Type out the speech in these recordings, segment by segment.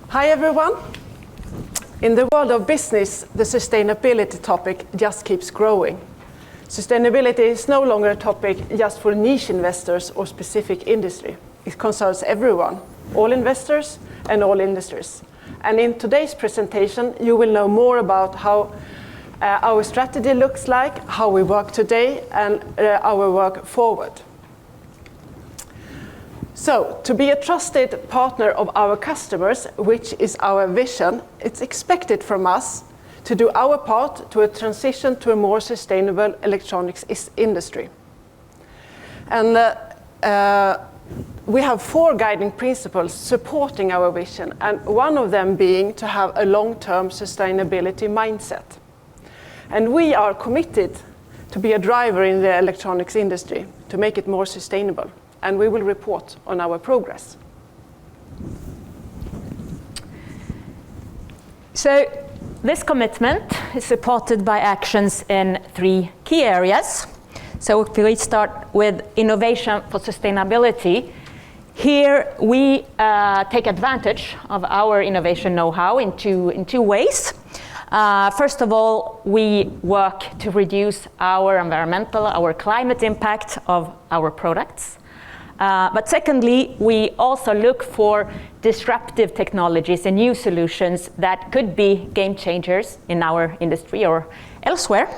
Hi everyone. In the world of business, the sustainability topic just keeps growing. Sustainability is no longer a topic just for niche investors or specific industry. It concerns everyone, all investors and all industries. And in today's presentation, you will know more about how our strategy looks like, how we work today, and our work forward. So, to be a trusted partner of our customers, which is our vision, it's expected from us to do our part to a transition to a more sustainable electronics industry. And we have 4 guiding principles supporting our vision, and one of them being to have a long-term sustainability mindset. And we are committed to be a driver in the electronics industry to make it more sustainable. And we will report on our progress. So this commitment is supported by actions in 3 key areas. So if we start with innovation for sustainability, here we take advantage of our innovation know-how in two ways. First of all, we work to reduce our environmental, our climate impact of our products. But secondly, we also look for disruptive technologies and new solutions that could be game changers in our industry or elsewhere.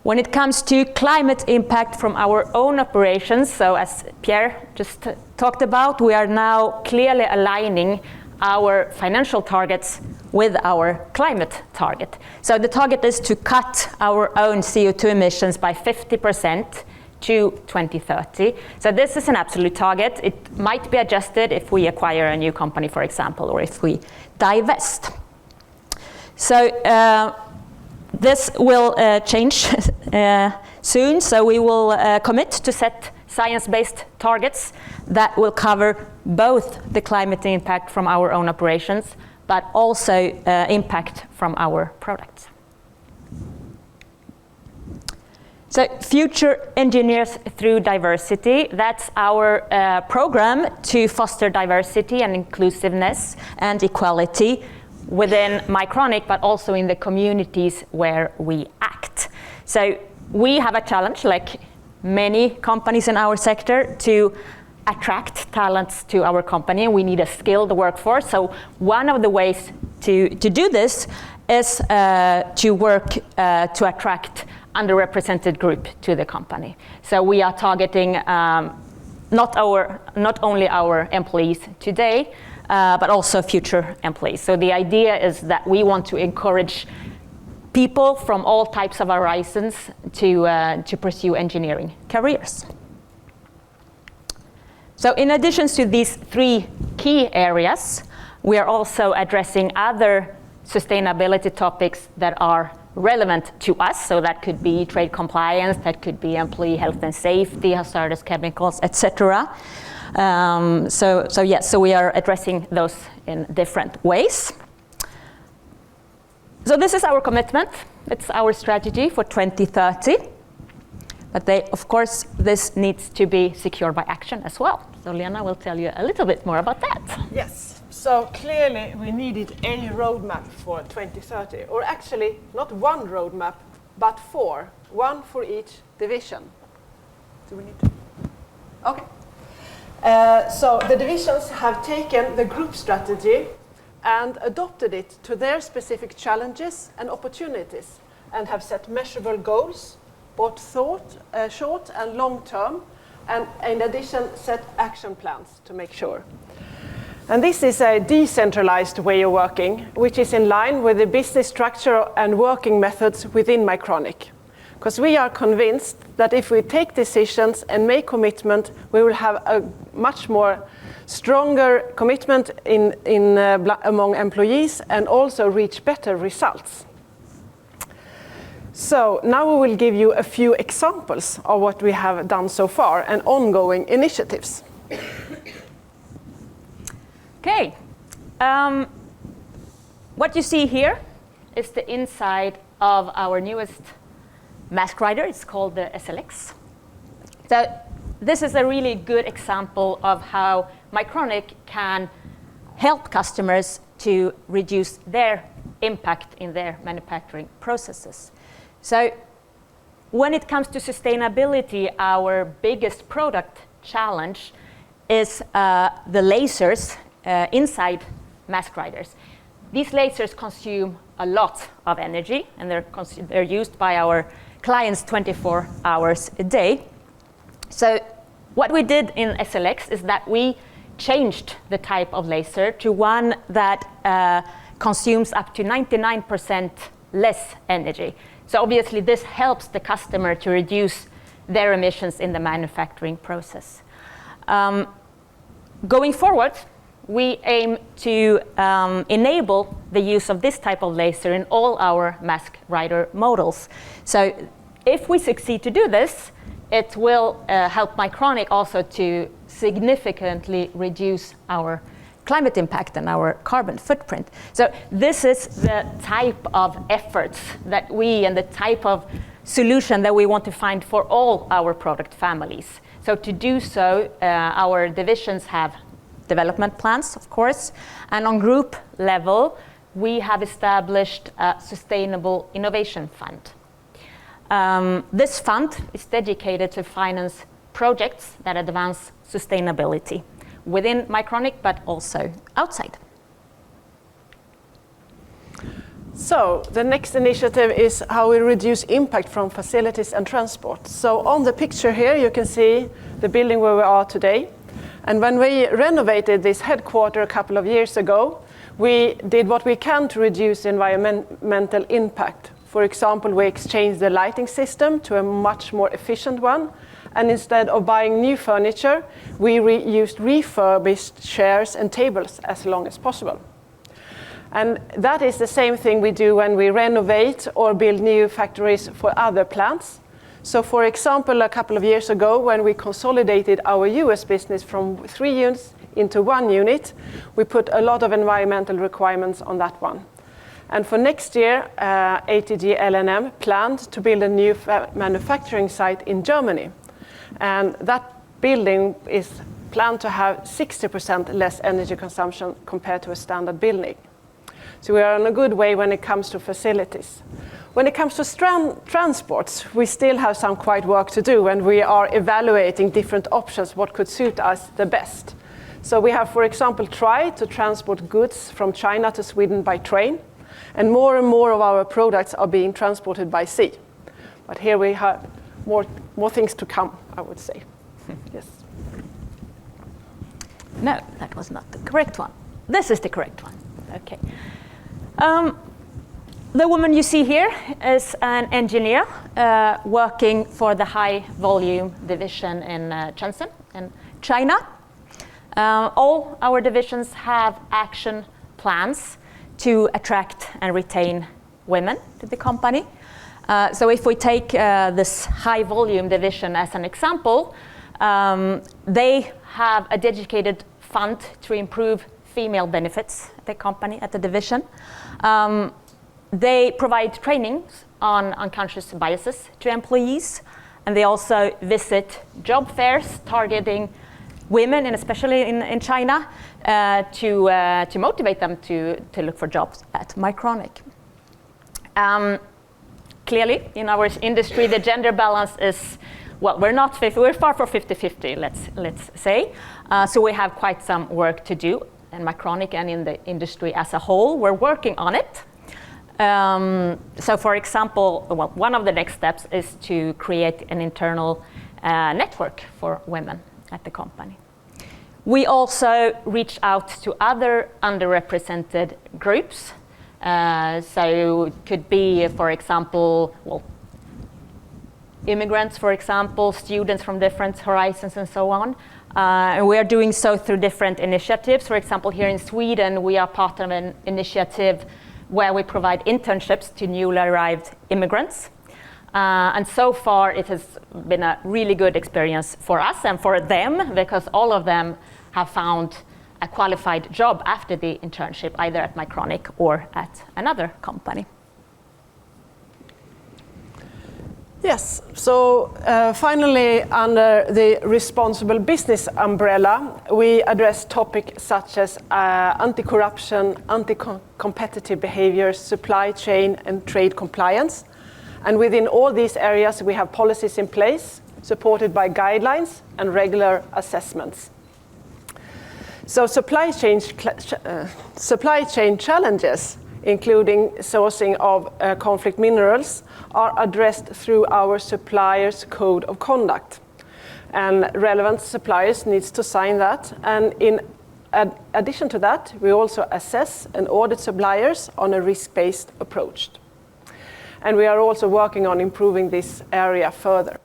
When it comes to climate impact from our own operations, so as Pierre just talked about, we are now clearly aligning our financial targets with our climate target. So the target is to cut our own CO2 emissions by 50% to 2030. So this is an absolute target. It might be adjusted if we acquire a new company, for example, or if we divest. So this will change soon. So we will commit to set science-based targets that will cover both the climate impact from our own operations, but also impact from our products. So Future Engineers Through Diversity, that's our program to foster diversity and inclusiveness and equality within Mycronic, but also in the communities where we act. So we have a challenge, like many companies in our sector, to attract talents to our company. We need a skilled workforce. So one of the ways to do this is to work to attract underrepresented group to the company. So we are targeting not only our employees today, but also future employees. So the idea is that we want to encourage people from all types of horizons to pursue engineering careers. So in addition to these 3 key areas, we are also addressing other sustainability topics that are relevant to us. So that could be trade compliance, that could be employee health and safety, hazardous chemicals, etc. So we are addressing those in different ways. So this is our commitment. It's our strategy for 2030. But of course, this needs to be secured by action as well. So Lena will tell you a little bit more about that. Yes. So clearly we needed a roadmap for 2030, or actually not one roadmap, but 4, one for each division. Do we need to? Okay. So the divisions have taken the group strategy and adopted it to their specific challenges and opportunities, and have set measurable goals, both short and long term, and in addition set action plans to make sure. And this is a decentralized way of working, which is in line with the business structure and working methods within Mycronic. Because we are convinced that if we take decisions and make commitment, we will have a much more stronger commitment among employees and also reach better results. So now we will give you a few examples of what we have done so far and ongoing initiatives. Okay, what you see here is the inside of our newest mask writer. It's called the SLX. So this is a really good example of how Mycronic can help customers to reduce their impact in their manufacturing processes. So when it comes to sustainability, our biggest product challenge is the lasers inside mask writers. These lasers consume a lot of energy, and they're used by our clients 24 hours a day. So what we did in SLX is that we changed the type of laser to one that consumes up to 99% less energy. So obviously this helps the customer to reduce their emissions in the manufacturing process. Going forward, we aim to enable the use of this type of laser in all our mask writer models. So if we succeed to do this, it will help Mycronic also to significantly reduce our climate impact and our carbon footprint. So this is the type of efforts that we and the type of solution that we want to find for all our product families. So to do so, our divisions have development plans, of course, and on group level, we have established a sustainable innovation fund. This fund is dedicated to finance projects that advance sustainability within Mycronic, but also outside. So the next initiative is how we reduce impact from facilities and transport. So on the picture here, you can see the building where we are today. And when we renovated this headquarters a couple of years ago, we did what we can to reduce environmental impact. For example, we exchanged the lighting system to a much more efficient one. And instead of buying new furniture, we used refurbished chairs and tables as long as possible. And that is the same thing we do when we renovate or build new factories for other plants. So for example, a couple of years ago, when we consolidated our US business from 3 units into 1 unit, we put a lot of environmental requirements on that one. And for next year, ATG L&M planned to build a new manufacturing site in Germany. And that building is planned to have 60% less energy consumption compared to a standard building. So we are in a good way when it comes to facilities. When it comes to transports, we still have some quite work to do, and we are evaluating different options, what could suit us the best. So we have, for example, tried to transport goods from China to Sweden by train, and more of our products are being transported by sea. But here we have more things to come, I would say. Yes. No, that was not the correct one. This is the correct one. Okay. The woman you see here is an engineer working for the high volume division in Shenzhen in China. All our divisions have action plans to attract and retain women to the company. So if we take this high volume division as an example, they have a dedicated fund to improve female benefits at the company, at the division. They provide trainings on unconscious biases to employees, and they also visit job fairs targeting women, and especially in China, to motivate them to look for jobs at Mycronic. Clearly, in our industry, the gender balance is, well, we're far from 50-50, let's say. So we have quite some work to do in Mycronic and in the industry as a whole. We're working on it. So for example, well, one of the next steps is to create an internal network for women at the company. We also reach out to other underrepresented groups. So it could be, for example, well, immigrants, for example, students from different horizons and so on. And we are doing so through different initiatives. For example, here in Sweden, we are part of an initiative where we provide internships to newly arrived immigrants. And so far, it has been a really good experience for us and for them, because all of them have found a qualified job after the internship, either at Mycronic or at another company. Yes, so finally, under the responsible business umbrella, we address topics such as anti-corruption, anti-competitive behaviors, supply chain and trade compliance. And within all these areas, we have policies in place, supported by guidelines and regular assessments. So supply chain challenges, including sourcing of conflict minerals, are addressed through our suppliers' code of conduct. And relevant suppliers needs to sign that. And in addition to that, we also assess and audit suppliers on a risk-based approach. And we are also working on improving this area further.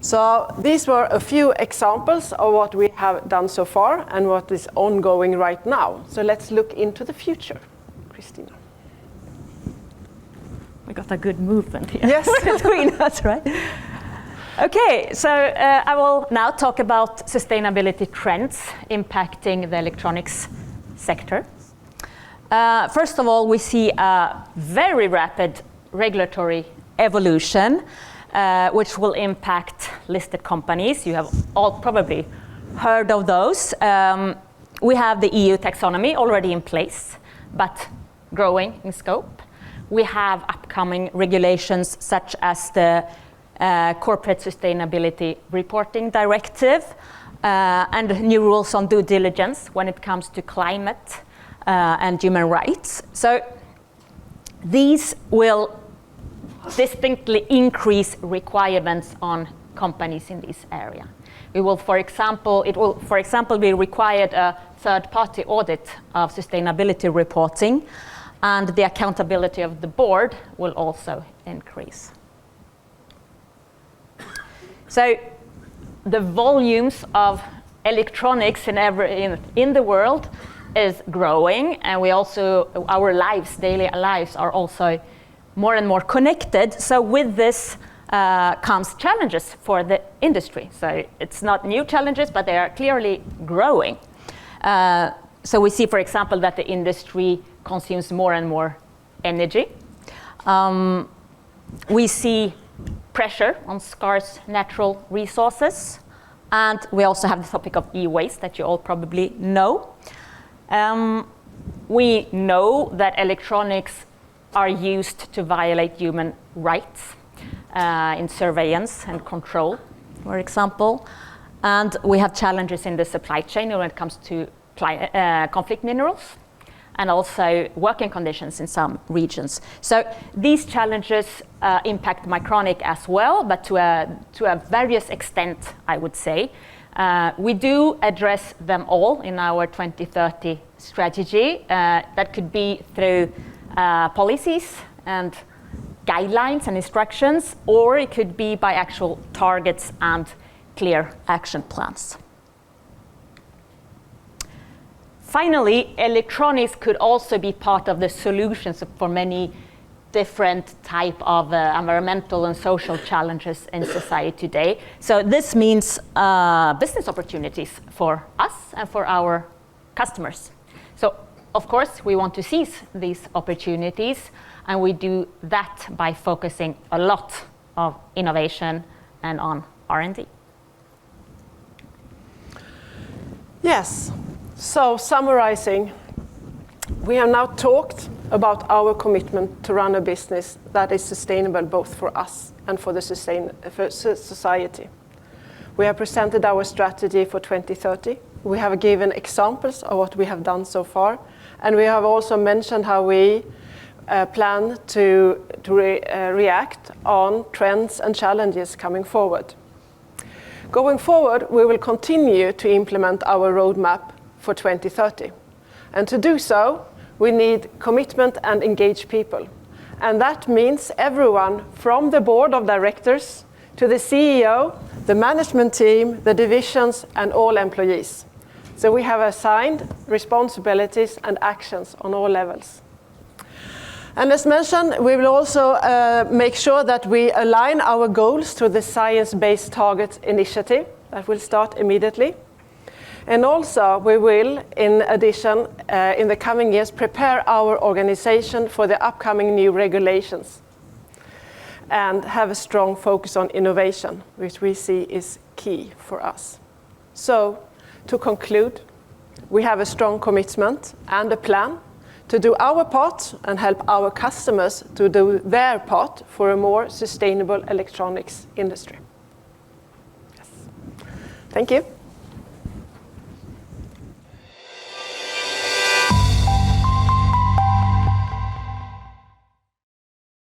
So these were a few examples of what we have done so far and what is ongoing right now. So let's look into the future. Kristina. We got a good movement here. Yes. Between us, right? Okay, so I will now talk about sustainability trends impacting the electronics sector. First of all, we see a very rapid regulatory evolution, which will impact listed companies. You have all probably heard of those. We have the EU taxonomy already in place, but growing in scope. We have upcoming regulations such as the Corporate Sustainability Reporting Directive and new rules on due diligence when it comes to climate and human rights. So these will distinctly increase requirements on companies in this area. It will, for example, be required a third-party audit of sustainability reporting, and the accountability of the board will also increase. So the volumes of electronics in the world is growing, and we also, our lives, daily lives, are also more and more connected. So with this comes challenges for the industry. So it's not new challenges, but they are clearly growing. So we see, for example, that the industry consumes more and more energy. We see pressure on scarce natural resources. And we also have the topic of e-waste that you all probably know. We know that electronics are used to violate human rights in surveillance and control, for example. And we have challenges in the supply chain when it comes to conflict minerals and also working conditions in some regions. So these challenges impact Mycronic as well, but to a various extent, I would say. We do address them all in our 2030 strategy. That could be through policies and guidelines and instructions, or it could be by actual targets and clear action plans. Finally, electronics could also be part of the solutions for many different type of environmental and social challenges in society today. So this means business opportunities for us and for our customers. So of course, we want to seize these opportunities, and we do that by focusing a lot of innovation and on R&D. Yes, so summarizing, we have now talked about our commitment to run a business that is sustainable both for us and for the society. We have presented our strategy for 2030. We have given examples of what we have done so far, and we have also mentioned how we plan to react on trends and challenges coming forward. Going forward, we will continue to implement our roadmap for 2030. And to do so, we need commitment and engaged people. And that means everyone from the board of directors to the CEO, the management team, the divisions, and all employees. So we have assigned responsibilities and actions on all levels. And as mentioned, we will also make sure that we align our goals to the Science Based Targets initiative that will start immediately. And also we will, in addition, in the coming years, prepare our organization for the upcoming new regulations. and have a strong focus on innovation, which we see is key for us. So, to conclude, we have a strong commitment and a plan to do our part and help our customers to do their part for a more sustainable electronics industry. Yes. Thank you.